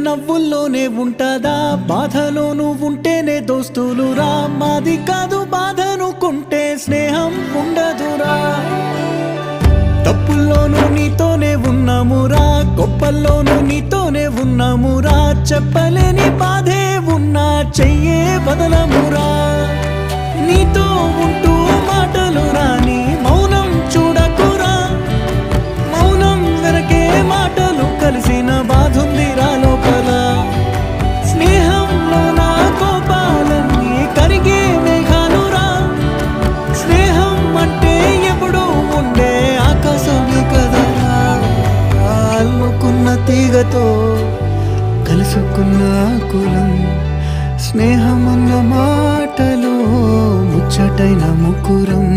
నవ్వుల్లోనే ఉంటదా బాధలోను ఉంటేనే దోస్తులురా మాది కాదు బాధనుకుంటే స్నేహం ఉండదురా తప్పుల్లోనూ నీతోనే ఉన్నామురా గొప్పల్లోనూ నీతోనే ఉన్నామురా చెప్పలేని బాధే ఉన్నా చెయ్యే బదలమురా నీతో ఉంటూ మాటలు రాని మౌనం చూడకురా మౌనం వెనకే మాటలు కలిసిన బాధుందిరా లోపల స్నేహంలో నా కోపాలన్నీ కరిగే మేఘాలురా స్నేహం అంటే ఎప్పుడూ ఉండే ఆకాశమే కదరా అల్లుకున్న తీగతో కలుసుకున్న కులం స్నేహమన్న మాటలో ముచ్చటైన ముకురం